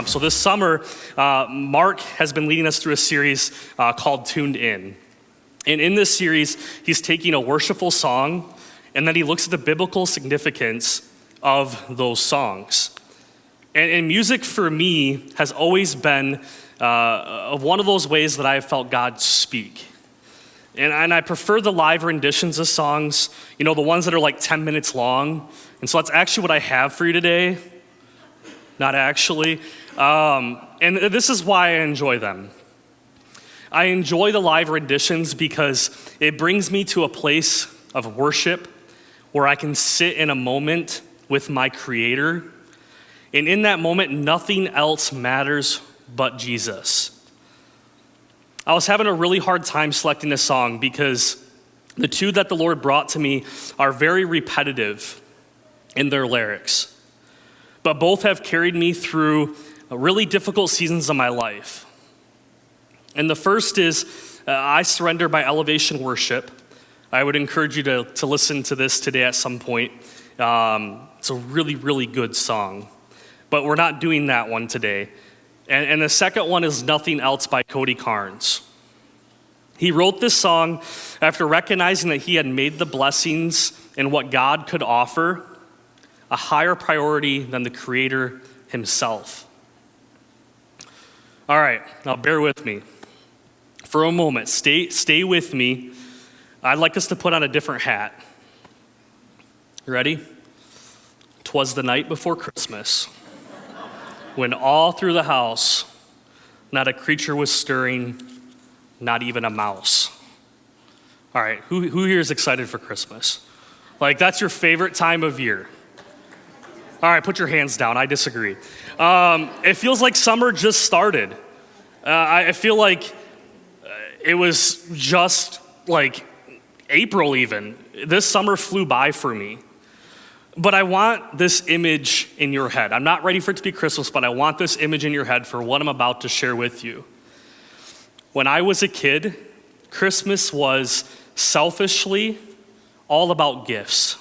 So this summer, Mark has been leading us through a series called Tuned In. And in this series, he's taking a worshipful song, and then he looks at the biblical significance of those songs. And music for me has always been one of those ways that I have felt God speak. And I prefer the live renditions of songs, the ones that are like 10 minutes long. And so that's actually what I have for you today. Not actually. And this is why I enjoy them. I enjoy the live renditions because it brings me to a place of worship where I can sit in a moment with my Creator. And in that moment, nothing else matters but Jesus. I was having a really hard time selecting this song because the two that the Lord brought to me are very repetitive in their lyrics. But both have carried me through really difficult seasons of my life. And the first is I Surrender by Elevation Worship. I would encourage you to listen to this today at some point. It's a really, really good song. But we're not doing that one today. And the second one is Nothing Else by Cody Carnes. He wrote this song after recognizing that he had made the blessings and what God could offer a higher priority than the Creator himself. All right, now bear with me. For a moment, stay with me. I'd like us to put on a different hat. You ready? 'Twas the night before Christmas, when all through the house, not a creature was stirring, not even a mouse. All right, who here is excited for Christmas? Like, that's your favorite time of year. All right, put your hands down. I disagree. It feels like summer just started. I feel like it was just like April even. This summer flew by for me. But I want this image in your head. I'm not ready for it to be Christmas, but I want this image in your head for what I'm about to share with you. When I was a kid, Christmas was selfishly all about gifts.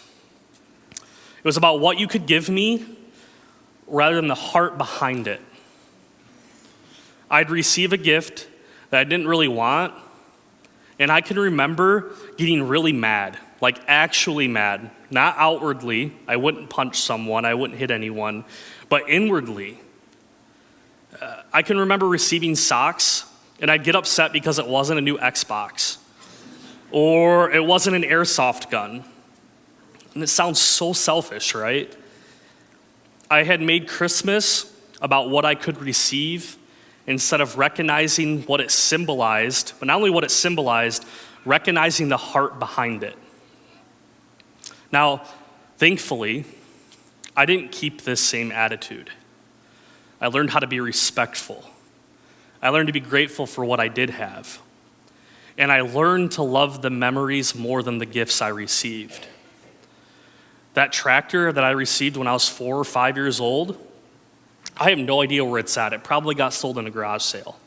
It was about what you could give me rather than the heart behind it. I'd receive a gift that I didn't really want, and I can remember getting really mad, like actually mad, not outwardly. I wouldn't punch someone, I wouldn't hit anyone, but inwardly. I can remember receiving socks, and I'd get upset because it wasn't a new Xbox, or it wasn't an airsoft gun. And it sounds so selfish, right? I had made Christmas about what I could receive instead of recognizing what it symbolized, but not only what it symbolized, recognizing the heart behind it. Now, thankfully, I didn't keep this same attitude. I learned how to be respectful. I learned to be grateful for what I did have. And I learned to love the memories more than the gifts I received. That tractor that I received when I was 4 or 5 years old, I have no idea where it's at. It probably got sold in a garage sale.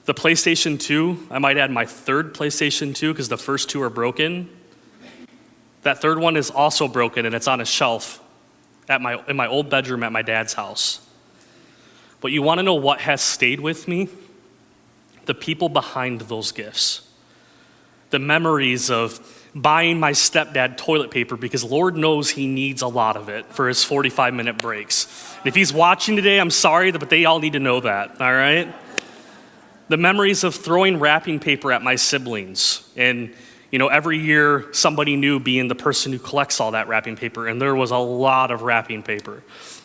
The PlayStation 2, I might add my third PlayStation 2 because the first two are broken. That third one is also broken and it's on a shelf in my old bedroom at my dad's house. But you want to know what has stayed with me? The people behind those gifts. The memories of buying my stepdad toilet paper because Lord knows he needs a lot of it for his 45-minute breaks. And if he's watching today, I'm sorry, but they all need to know that, all right? The memories of throwing wrapping paper at my siblings. And, every year somebody new being the person who collects all that wrapping paper. And there was a lot of wrapping paper.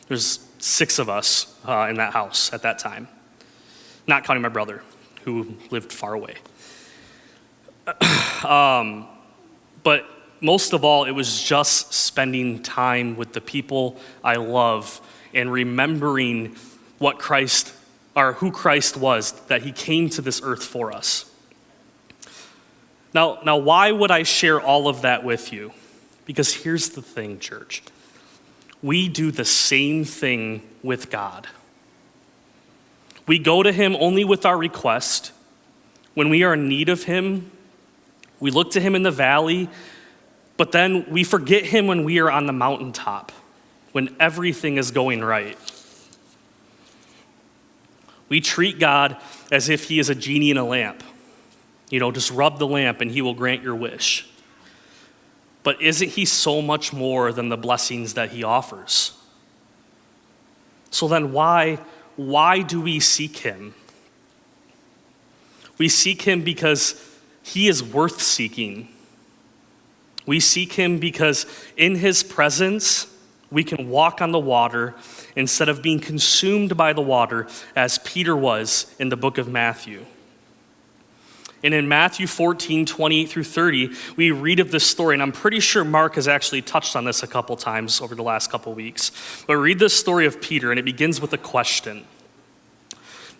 There's 6 of us in that house at that time. Not counting my brother, who lived far away. But most of all, it was just spending time with the people I love and remembering what Christ, or who Christ was, that he came to this earth for us. Now, why would I share all of that with you? Because here's the thing, church. We do the same thing with God. We go to him only with our request. When we are in need of him, we look to him in the valley, but then we forget him when we are on the mountaintop, when everything is going right. We treat God as if he is a genie in a lamp. Just rub the lamp and he will grant your wish. But isn't he so much more than the blessings that he offers? So then why do we seek him? We seek him because he is worth seeking. We seek him because in his presence, we can walk on the water instead of being consumed by the water as Peter was in the book of Matthew. And in Matthew 14, 28 through 30, we read of this story, and I'm pretty sure Mark has actually touched on this a couple times over the last couple weeks. But read this story of Peter, and it begins with a question.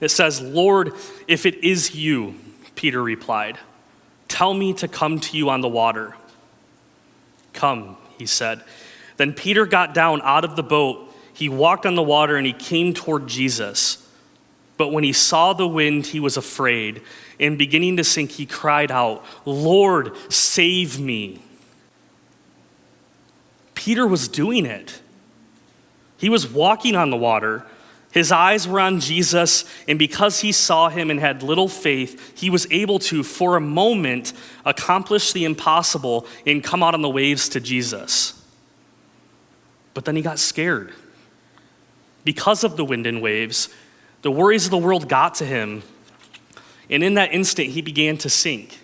It says, "Lord, if it is you," Peter replied, "tell me to come to you on the water." "Come," he said. Then Peter got down out of the boat. He walked on the water and he came toward Jesus. But when he saw the wind, he was afraid. And beginning to sink, he cried out, "Lord, save me." Peter was doing it. He was walking on the water. His eyes were on Jesus, and because he saw him and had little faith, he was able to, for a moment, accomplish the impossible and come out on the waves to Jesus. But then he got scared. Because of the wind and waves, the worries of the world got to him, and in that instant, he began to sink.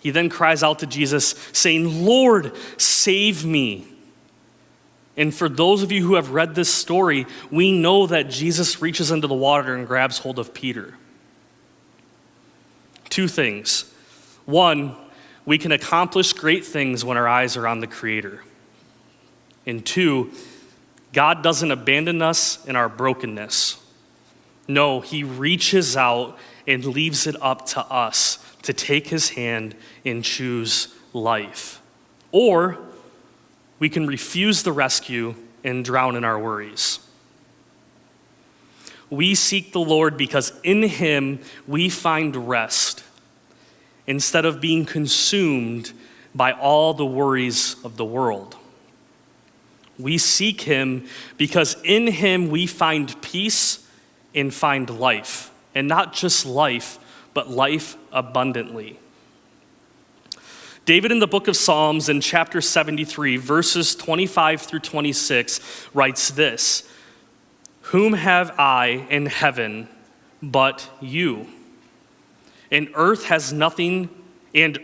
He then cries out to Jesus, saying, "Lord, save me." And for those of you who have read this story, we know that Jesus reaches into the water and grabs hold of Peter. Two things. One, we can accomplish great things when our eyes are on the Creator. And two, God doesn't abandon us in our brokenness. No, he reaches out and leaves it up to us to take his hand and choose life. Or we can refuse the rescue and drown in our worries. We seek the Lord because in him we find rest instead of being consumed by all the worries of the world. We seek him because in him we find peace and find life. And not just life, but life abundantly. David in the book of Psalms in chapter 73, verses 25 through 26, writes this, "Whom have I in heaven but you? And earth has nothing I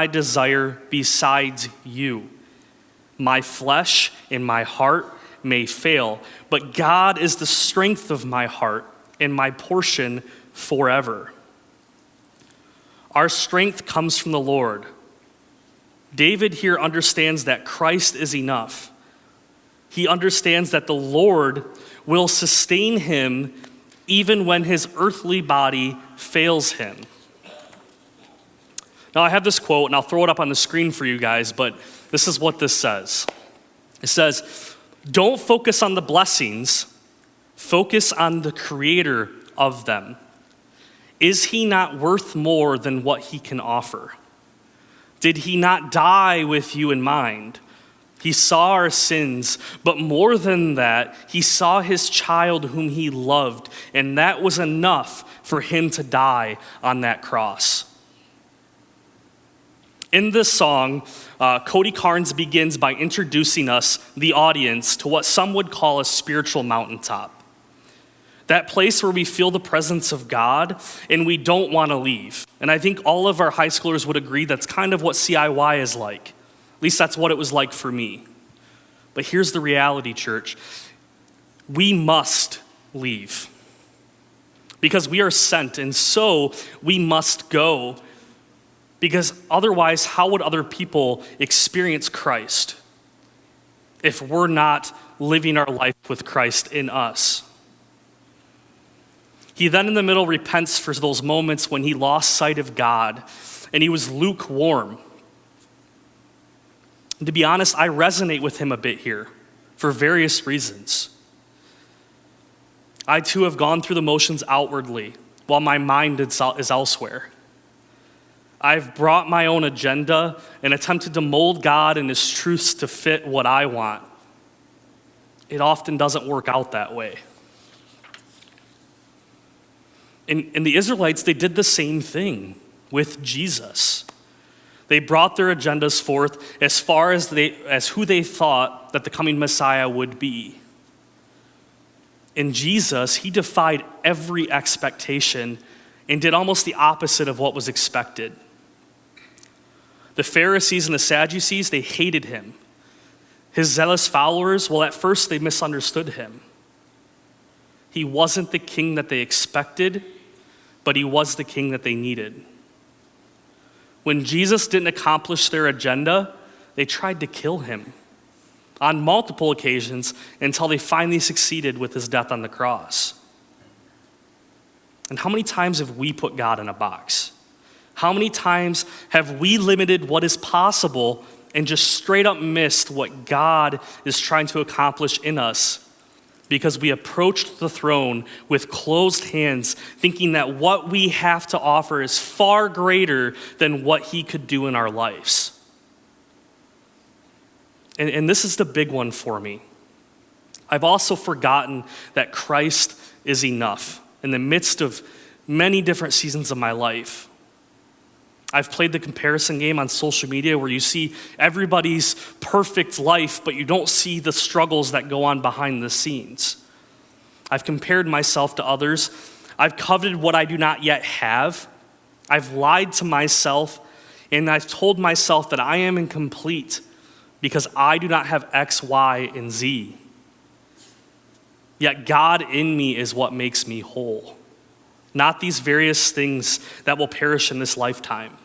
desire besides you. My flesh and my heart may fail, but God is the strength of my heart and my portion forever." Our strength comes from the Lord. David here understands that Christ is enough. He understands that the Lord will sustain him even when his earthly body fails him. Now I have this quote, and I'll throw it up on the screen for you guys, but this is what this says. It says, "Don't focus on the blessings, focus on the Creator of them. Is he not worth more than what he can offer? Did he not die with you in mind? He saw our sins, but more than that, he saw his child whom he loved, and that was enough for him to die on that cross." In this song, Cody Carnes begins by introducing us, the audience, to what some would call a spiritual mountaintop. That place where we feel the presence of God and we don't want to leave. And I think all of our high schoolers would agree that's kind of what CIY is like. At least that's what it was like for me. But here's the reality, church. We must leave. Because we are sent, and so we must go. Because otherwise, how would other people experience Christ if we're not living our life with Christ in us? He then in the middle repents for those moments when he lost sight of God and he was lukewarm. And to be honest, I resonate with him a bit here for various reasons. I too have gone through the motions outwardly while my mind is elsewhere. I've brought my own agenda and attempted to mold God and his truths to fit what I want. it often doesn't work out that way. And the Israelites, they did the same thing with Jesus. They brought their agendas forth as far as who they thought that the coming Messiah would be. In Jesus, he defied every expectation and did almost the opposite of what was expected. The Pharisees and the Sadducees, they hated him. His zealous followers, well, at first they misunderstood him. He wasn't the king that they expected, but he was the king that they needed. When Jesus didn't accomplish their agenda, they tried to kill him on multiple occasions until they finally succeeded with his death on the cross. And how many times have we put God in a box? How many times have we limited what is possible and just straight up missed what God is trying to accomplish in us because we approached the throne with closed hands, thinking that what we have to offer is far greater than what he could do in our lives? And this is the big one for me. I've also forgotten that Christ is enough in the midst of many different seasons of my life. I've played the comparison game on social media where you see everybody's perfect life, but you don't see the struggles that go on behind the scenes. I've compared myself to others. I've coveted what I do not yet have. I've lied to myself, and I've told myself that I am incomplete because I do not have X, Y, and Z. Yet God in me is what makes me whole, not these various things that will perish in this lifetime.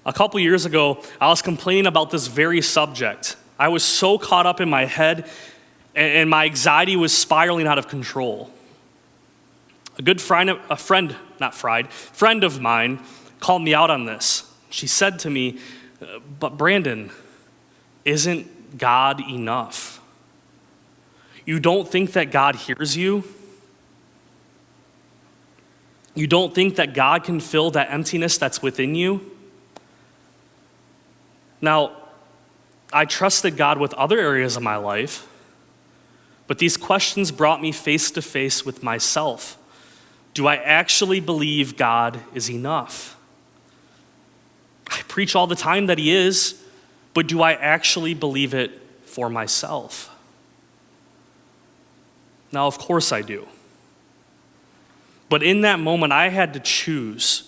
A couple years ago, I was complaining about this very subject. I was so caught up in my head, and my anxiety was spiraling out of control. A friend of mine called me out on this. She said to me, "But Brandon, isn't God enough? You don't think that God hears you? You don't think that God can fill that emptiness that's within you?" Now, I trusted God with other areas of my life, but these questions brought me face to face with myself. Do I actually believe God is enough? I preach all the time that he is, but do I actually believe it for myself? Now, of course I do. But in that moment, I had to choose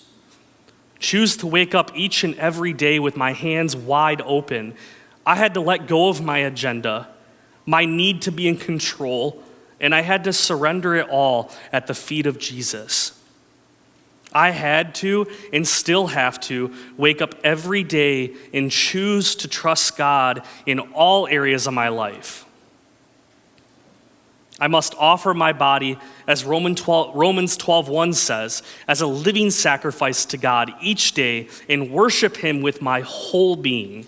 to wake up each and every day with my hands wide open. I had to let go of my agenda, my need to be in control, and I had to surrender it all at the feet of Jesus. I had to, and still have to, wake up every day and choose to trust God in all areas of my life. I must offer my body, as Romans 12:1 says, as a living sacrifice to God each day and worship him with my whole being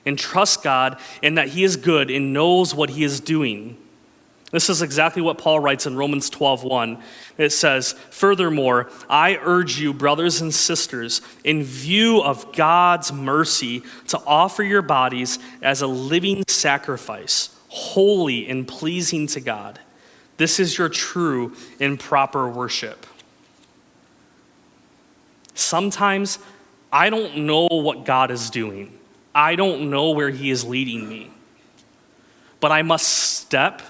and trust God in that he is good and knows what he is doing. This is exactly what Paul writes in Romans 12:1. It says, "Furthermore, I urge you, brothers and sisters, in view of God's mercy, to offer your bodies as a living sacrifice, holy and pleasing to God. This is your true and proper worship." Sometimes I don't know what God is doing. I don't know where he is leading me. But I must step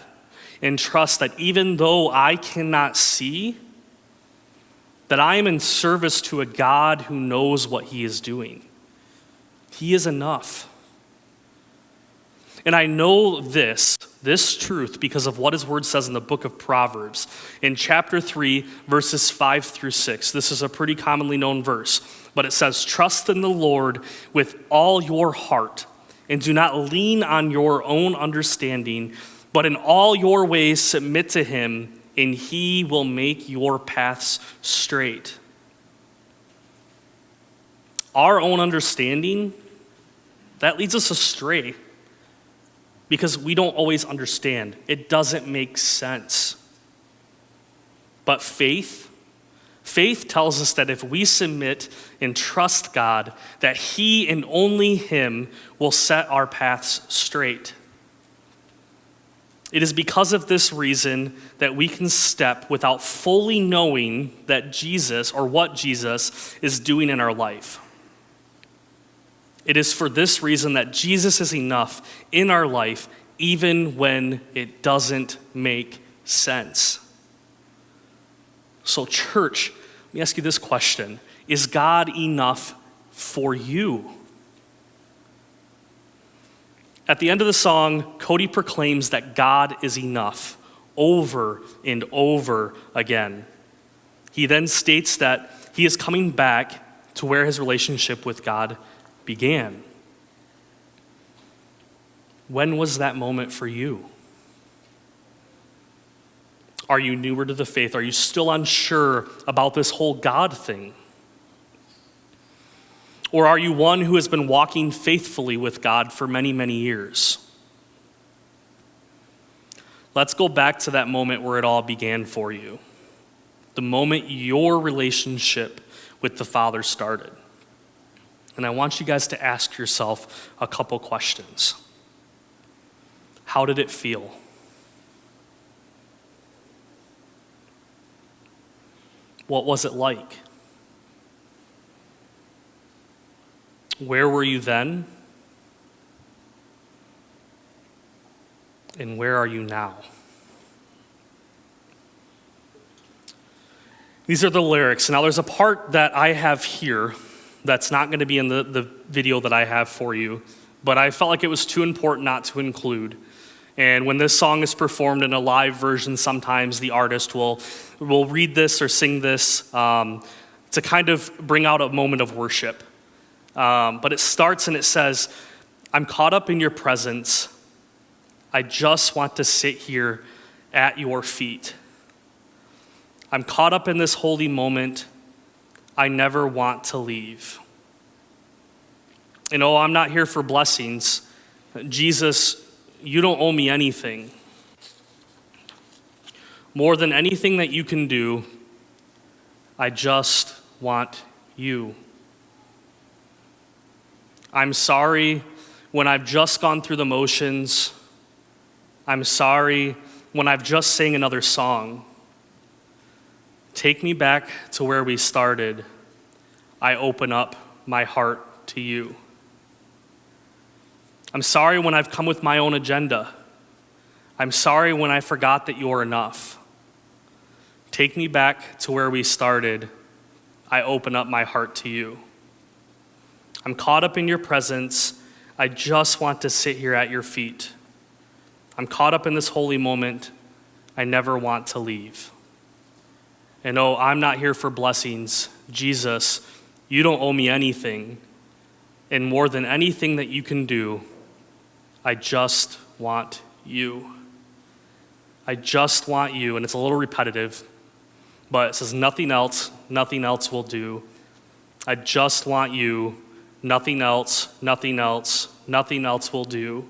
and trust that even though I cannot see, that I am in service to a God who knows what he is doing. He is enough. And I know this truth because of what his word says in the book of Proverbs. In chapter 3, verses 5-6. This is a pretty commonly known verse, but it says, "Trust in the Lord with all your heart, and do not lean on your own understanding, but in all your ways submit to him, and he will make your paths straight." Our own understanding, that leads us astray because we don't always understand. It doesn't make sense. But faith tells us that if we submit and trust God, that he and only him will set our paths straight. It is because of this reason that we can step without fully knowing that Jesus or what Jesus is doing in our life. It is for this reason that Jesus is enough in our life, even when it doesn't make sense. So, church, let me ask you this question. Is God enough for you? At the end of the song, Cody proclaims that God is enough over and over again. He then states that he is coming back to where his relationship with God began. When was that moment for you? Are you newer to the faith? Are you still unsure about this whole God thing? Or are you one who has been walking faithfully with God for many, many years? Let's go back to that moment where it all began for you. The moment your relationship with the Father started. And I want you guys to ask yourself a couple questions. How did it feel? What was it like? Where were you then? And where are you now? These are the lyrics. Now there's a part that I have here that's not going to be in the video that I have for you, but I felt like it was too important not to include. And when this song is performed in a live version, sometimes the artist will read this or sing this to kind of bring out a moment of worship. But it starts and it says, I'm caught up in your presence. I just want to sit here at your feet. I'm caught up in this holy moment. I never want to leave. And oh, I'm not here for blessings. Jesus, you don't owe me anything. More than anything that you can do, I just want you. I'm sorry when I've just gone through the motions. I'm sorry when I've just sang another song. Take me back to where we started. I open up my heart to you. I'm sorry when I've come with my own agenda. I'm sorry when I forgot that you're enough. Take me back to where we started. I open up my heart to you. I'm caught up in your presence. I just want to sit here at your feet. I'm caught up in this holy moment. I never want to leave. And oh, I'm not here for blessings. Jesus, you don't owe me anything. And more than anything that you can do, I just want you. I just want you. And it's a little repetitive, but it says nothing else will do. I just want you. Nothing else will do.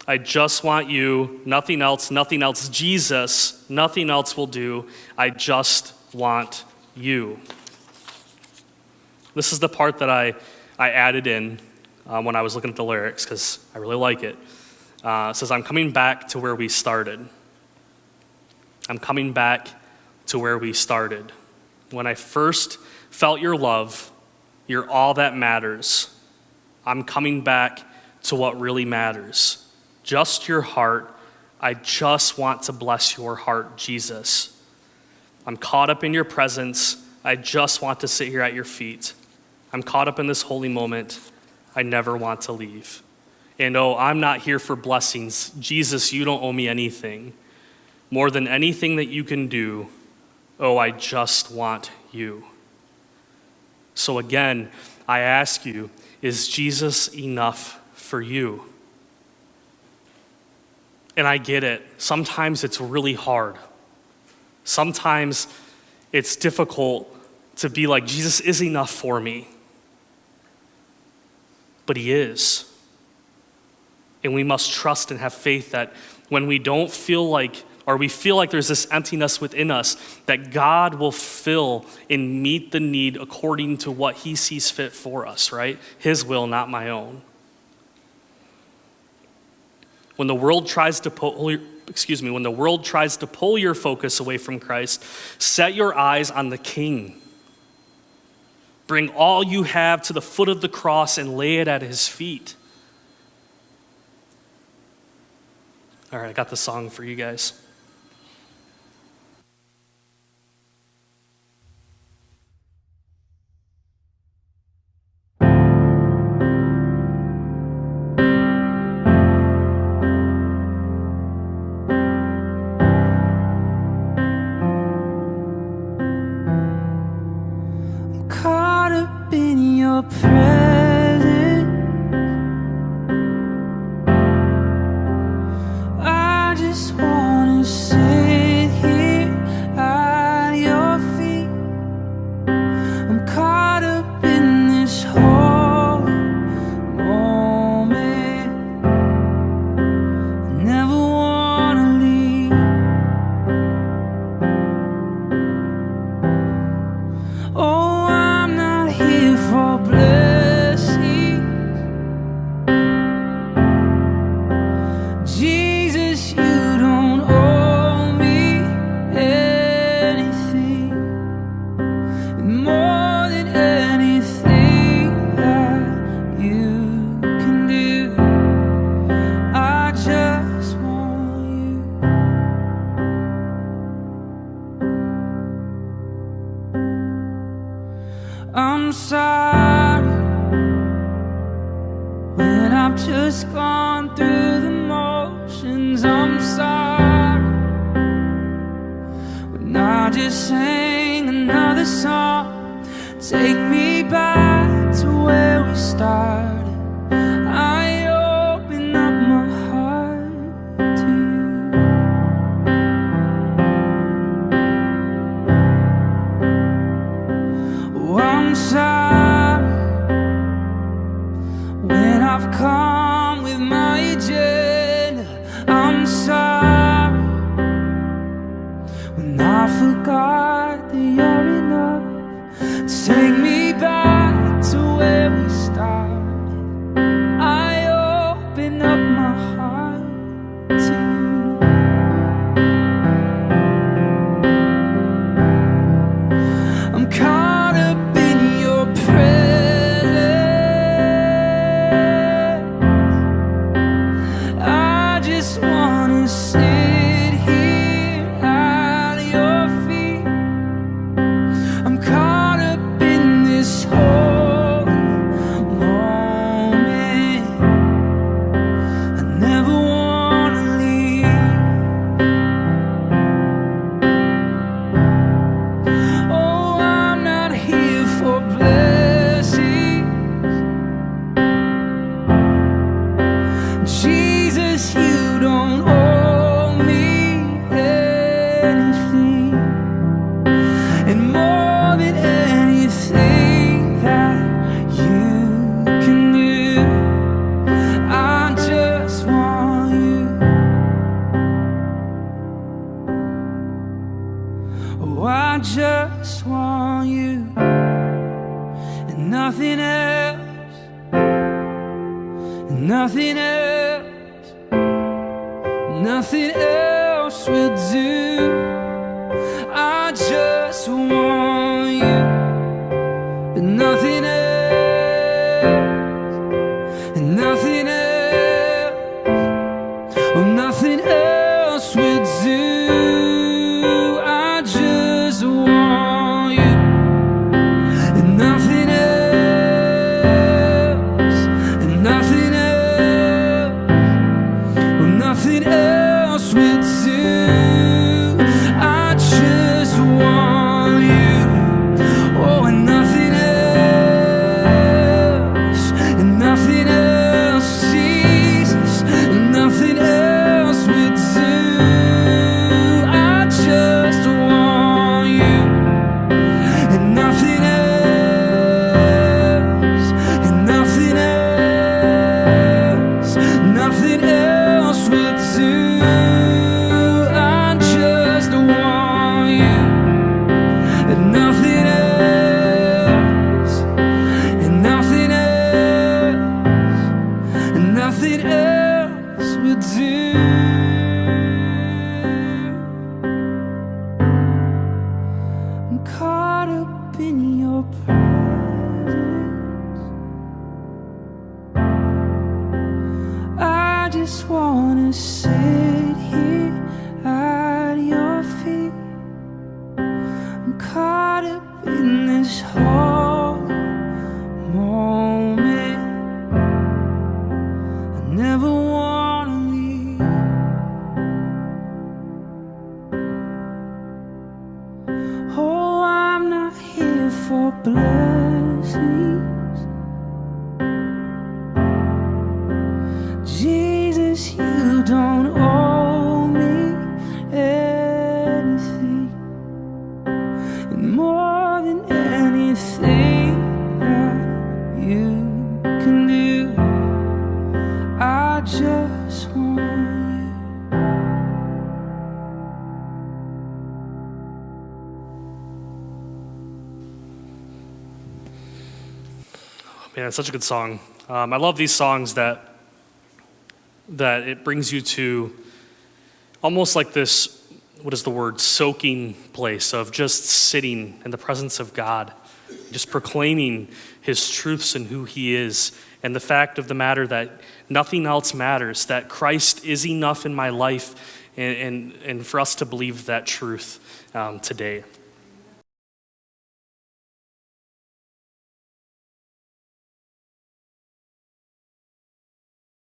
I just want you, nothing else, Jesus, nothing else will do. I just want you. This is the part that I added in when I was looking at the lyrics because I really like it. It says, I'm coming back to where we started. I'm coming back to where we started. When I first felt your love, you're all that matters. I'm coming back to what really matters. Just your heart. I just want to bless your heart, Jesus. I'm caught up in your presence. I just want to sit here at your feet. I'm caught up in this holy moment. I never want to leave. And oh, I'm not here for blessings. Jesus, you don't owe me anything. More than anything that you can do, oh, I just want you. So again, I ask you, is Jesus enough for you? And I get it. Sometimes it's really hard. Sometimes it's difficult to be like, Jesus is enough for me. But he is. And we must trust and have faith that when we don't feel like, or we feel like there's this emptiness within us, that God will fill and meet the need according to what he sees fit for us, right? His will, not my own. When the world tries to pull your focus away from Christ, set your eyes on the King. Bring all you have to the foot of the cross and lay it at his feet. All right, I got the song for you guys. Caught up in your presence, I just wanna sit here at your feet. I'm caught up in this whole moment, I never wanna leave. Oh, for blessing, Jesus, you don't owe me anything, and more than anything that you can do, I just want you. I'm sorry when I've just gone through the motions. I'm sorry when I just sang another song. Take me back to where we started. I open up my heart to you. Oh, I'm sorry when I've come with my agenda. I'm sorry when I forgot that you're enough. Take me back to where we started. I open up my heart to you. I'm caught up in your presence, I just wanna sit here at your feet. I'm caught up in this whole moment, I never wanna leave. Oh, I'm not here for blessings, Jesus, you don't owe me anything, and more than anything that you can do, I just want you. Oh, I just want you, and nothing else, and nothing else, nothing else will do. I just want you, and nothing else, and nothing else, oh, nothing else will do. I just want you, and nothing else, and nothing else, oh, nothing else will do. I just want you. wanna sit here at your feet. I'm caught up in this whole moment. I never wanna leave. Oh, I'm not here for blessings. Jesus, you don't owe me anything. And more than anything that you can do, I just want you. Man, it's such a good song. I love these songs that it brings you to almost like this, what is the word, soaking place of just sitting in the presence of God, just proclaiming his truths and who he is, and the fact of the matter that nothing else matters, that Christ is enough in my life, and for us to believe that truth today.